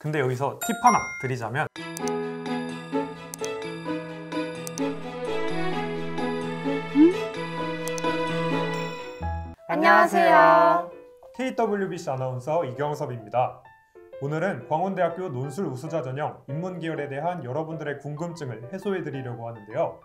근데 여기서 팁 하나 드리자면 안녕하세요. KWBC 아나운서 이경섭입니다. 오늘은 광운대학교 논술 우수자 전형 인문계열에 대한 여러분들의 궁금증을 해소해 드리려고 하는데요.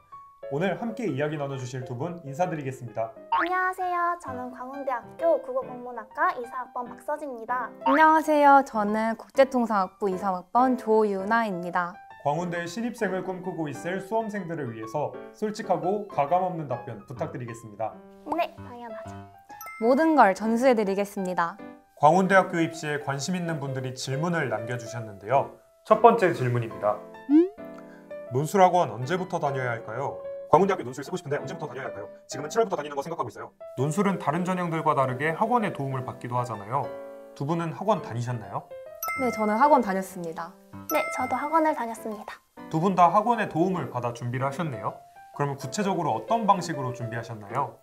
오늘 함께 이야기 나눠주실 두 분 인사드리겠습니다. 안녕하세요. 저는 광운대학교 국어국문학과 이사학번 박서진입니다. 안녕하세요. 저는 국제통상학부 23학번 조유나입니다. 광운대 신입생을 꿈꾸고 있을 수험생들을 위해서 솔직하고 가감없는 답변 부탁드리겠습니다. 네, 당연하죠. 모든 걸 전수해드리겠습니다. 광운대학교 입시에 관심 있는 분들이 질문을 남겨주셨는데요. 첫 번째 질문입니다. 논술학원 언제부터 다녀야 할까요? 광운대학교 논술 쓰고 싶은데 언제부터 다녀야 할까요? 지금은 7월부터 다니는 거 생각하고 있어요. 논술은 다른 전형들과 다르게 학원의 도움을 받기도 하잖아요. 두 분은 학원 다니셨나요? 네, 저는 학원 다녔습니다. 네, 저도 학원을 다녔습니다. 두 분 다 학원의 도움을 받아 준비를 하셨네요. 그러면 구체적으로 어떤 방식으로 준비하셨나요?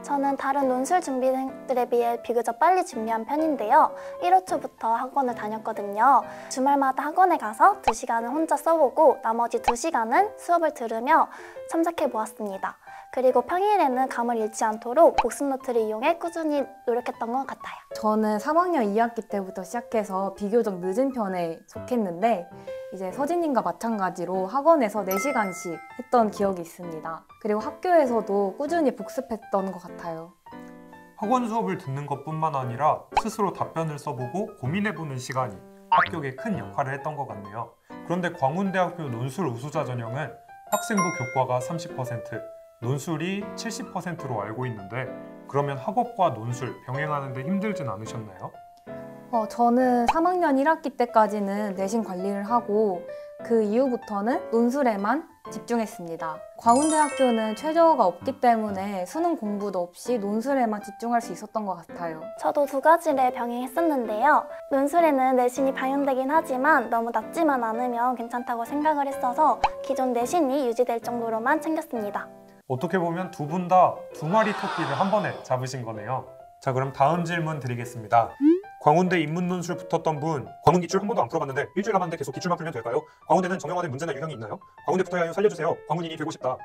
저는 다른 논술 준비생들에 비해 비교적 빨리 준비한 편인데요. 1호 초부터 학원을 다녔거든요. 주말마다 학원에 가서 2시간은 혼자 써보고 나머지 2시간은 수업을 들으며 참작해 보았습니다. 그리고 평일에는 감을 잃지 않도록 복습 노트를 이용해 꾸준히 노력했던 것 같아요. 저는 3학년 2학기 때부터 시작해서 비교적 늦은 편에 속했는데 이제 서진님과 마찬가지로 학원에서 4시간씩 했던 기억이 있습니다. 그리고 학교에서도 꾸준히 복습했던 것 같아요. 학원 수업을 듣는 것뿐만 아니라 스스로 답변을 써보고 고민해보는 시간이 합격에 큰 역할을 했던 것 같네요. 그런데 광운대학교 논술 우수자 전형은 학생부 교과가 30%, 논술이 70%로 알고 있는데 그러면 학업과 논술 병행하는 데 힘들진 않으셨나요? 저는 3학년 1학기 때까지는 내신 관리를 하고 그 이후부터는 논술에만 집중했습니다. 광운대학교는 최저가 없기 때문에 수능 공부도 없이 논술에만 집중할 수 있었던 것 같아요. 저도 2가지를 병행했었는데요. 논술에는 내신이 반영되긴 하지만 너무 낮지만 않으면 괜찮다고 생각을 했어서 기존 내신이 유지될 정도로만 챙겼습니다. 어떻게 보면 두 분 다 2마리 토끼를 한 번에 잡으신 거네요. 자, 그럼 다음 질문 드리겠습니다. 광운대 인문논술 붙었던 분, 광운 기출 한 번도 안 풀어봤는데 일주일 남았는데 계속 기출만 풀면 될까요? 광운대는 정형화된 문제나 유형이 있나요? 광운대 붙어야 해요. 살려주세요. 광운인이 되고 싶다.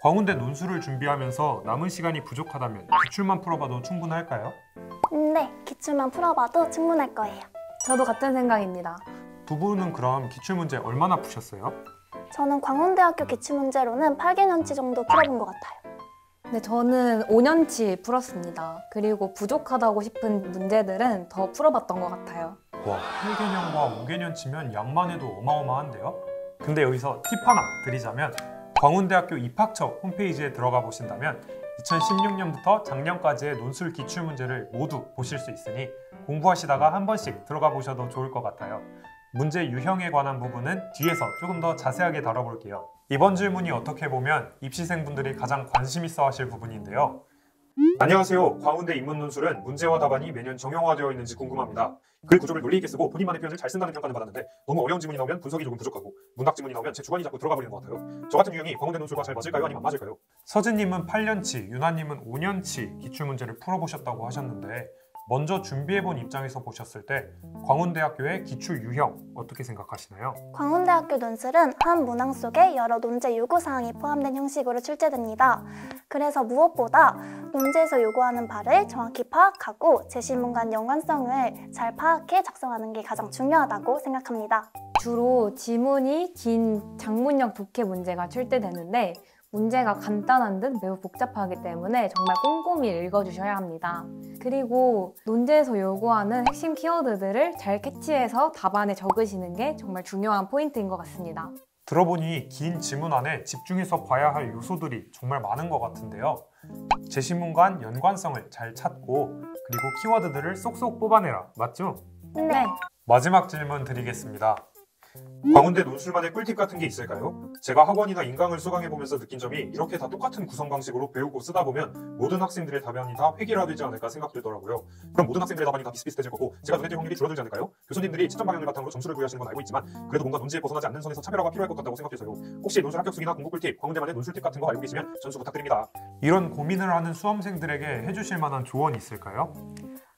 광운대 논술을 준비하면서 남은 시간이 부족하다면 기출만 풀어봐도 충분할까요? 네, 기출만 풀어봐도 충분할 거예요. 저도 같은 생각입니다. 두 분은 그럼 기출문제 얼마나 푸셨어요? 저는 광운대학교 기출문제로는 8개년치 정도 풀어본 것 같아요. 네, 저는 5년치 풀었습니다. 그리고 부족하다고 싶은 문제들은 더 풀어봤던 것 같아요. 와, 8개년과 5개년 치면 양만 해도 어마어마한데요? 근데 여기서 팁 하나 드리자면 광운대학교 입학처 홈페이지에 들어가 보신다면 2016년부터 작년까지의 논술 기출문제를 모두 보실 수 있으니 공부하시다가 한 번씩 들어가 보셔도 좋을 것 같아요. 문제 유형에 관한 부분은 뒤에서 조금 더 자세하게 다뤄볼게요. 이번 질문이 어떻게 보면 입시생분들이 가장 관심 있어 하실 부분인데요. 안녕하세요. 광운대 인문논술은 문제와 답안이 매년 정형화되어 있는지 궁금합니다. 글 구조를 논리 있게 쓰고 본인만의 표현을 잘 쓴다는 평가는 받았는데 너무 어려운 지문이 나오면 분석이 조금 부족하고 문학 지문이 나오면 제 주관이 자꾸 들어가 버리는 것 같아요. 저 같은 유형이 광운대 논술과 잘 맞을까요? 아니면 안 맞을까요? 서진님은 8년치, 유나님은 5년치 기출문제를 풀어보셨다고 하셨는데 먼저 준비해본 입장에서 보셨을 때 광운대학교의 기출 유형 어떻게 생각하시나요? 광운대학교 논술은 한 문항 속에 여러 논제 요구사항이 포함된 형식으로 출제됩니다. 그래서 무엇보다 논제에서 요구하는 바를 정확히 파악하고 제시문 간 연관성을 잘 파악해 작성하는 게 가장 중요하다고 생각합니다. 주로 지문이 긴 장문형 독해 문제가 출제되는데 문제가 간단한 듯 매우 복잡하기 때문에 정말 꼼꼼히 읽어주셔야 합니다. 그리고 논제에서 요구하는 핵심 키워드들을 잘 캐치해서 답안에 적으시는 게 정말 중요한 포인트인 것 같습니다. 들어보니 긴 지문 안에 집중해서 봐야 할 요소들이 정말 많은 것 같은데요. 제시문 간 연관성을 잘 찾고 그리고 키워드들을 쏙쏙 뽑아내라. 맞죠? 네. 마지막 질문 드리겠습니다. 광운대 논술만의 꿀팁 같은 게 있을까요? 제가 학원이나 인강을 수강해보면서 느낀 점이 이렇게 다 똑같은 구성 방식으로 배우고 쓰다 보면 모든 학생들의 답안이 다 획일화되지 않을까 생각들더라고요. 그럼 모든 학생들의 답안이 다 비슷비슷해질 거고 제가 눈에 띌 확률이 줄어들지 않을까요? 교수님들이 채점 방향을 바탕으로 점수를 부여하시는 건 알고 있지만 그래도 뭔가 논지에 벗어나지 않는 선에서 차별화가 필요할 것 같다고 생각해서요. 혹시 논술 합격수기나 공부 꿀팁, 광운대만의 논술 팁 같은 거 알고 계시면 전수 부탁드립니다. 이런 고민을 하는 수험생들에게 해주실 만한 조언이 있을까요?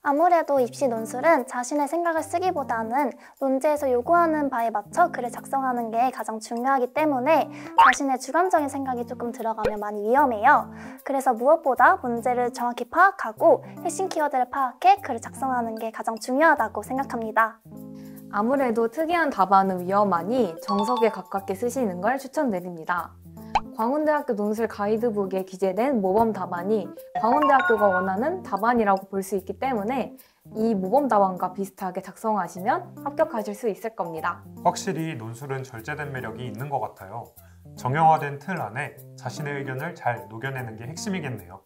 아무래도 입시 논술은 자신의 생각을 쓰기보다는 논제에서 요구하는 바에 맞춰 글을 작성하는 게 가장 중요하기 때문에 자신의 주관적인 생각이 조금 들어가면 많이 위험해요. 그래서 무엇보다 문제를 정확히 파악하고 핵심 키워드를 파악해 글을 작성하는 게 가장 중요하다고 생각합니다. 아무래도 특이한 답안은 위험하니 정석에 가깝게 쓰시는 걸 추천드립니다. 광운대학교 논술 가이드북에 기재된 모범 답안이 광운대학교가 원하는 답안이라고 볼 수 있기 때문에 이 모범 답안과 비슷하게 작성하시면 합격하실 수 있을 겁니다. 확실히 논술은 절제된 매력이 있는 것 같아요. 정형화된 틀 안에 자신의 의견을 잘 녹여내는 게 핵심이겠네요.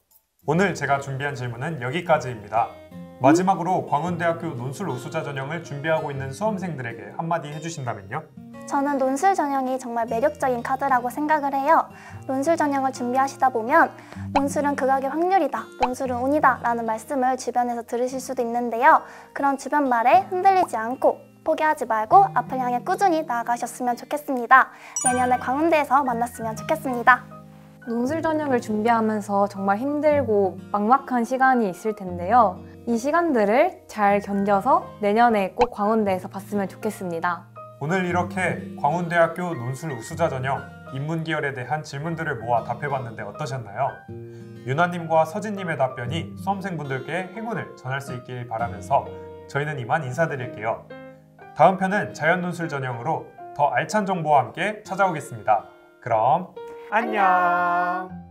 오늘 제가 준비한 질문은 여기까지입니다. 마지막으로 광운대학교 논술 우수자 전형을 준비하고 있는 수험생들에게 한마디 해주신다면요? 저는 논술 전형이 정말 매력적인 카드라고 생각을 해요. 논술 전형을 준비하시다 보면 논술은 극악의 확률이다, 논술은 운이다 라는 말씀을 주변에서 들으실 수도 있는데요. 그런 주변 말에 흔들리지 않고 포기하지 말고 앞을 향해 꾸준히 나아가셨으면 좋겠습니다. 내년에 광운대에서 만났으면 좋겠습니다. 논술 전형을 준비하면서 정말 힘들고 막막한 시간이 있을 텐데요. 이 시간들을 잘 견뎌서 내년에 꼭 광운대에서 봤으면 좋겠습니다. 오늘 이렇게 광운대학교 논술 우수자 전형 인문계열에 대한 질문들을 모아 답해봤는데 어떠셨나요? 유나님과 서진님의 답변이 수험생분들께 행운을 전할 수 있길 바라면서 저희는 이만 인사드릴게요. 다음 편은 자연논술 전형으로 더 알찬 정보와 함께 찾아오겠습니다. 그럼 안녕!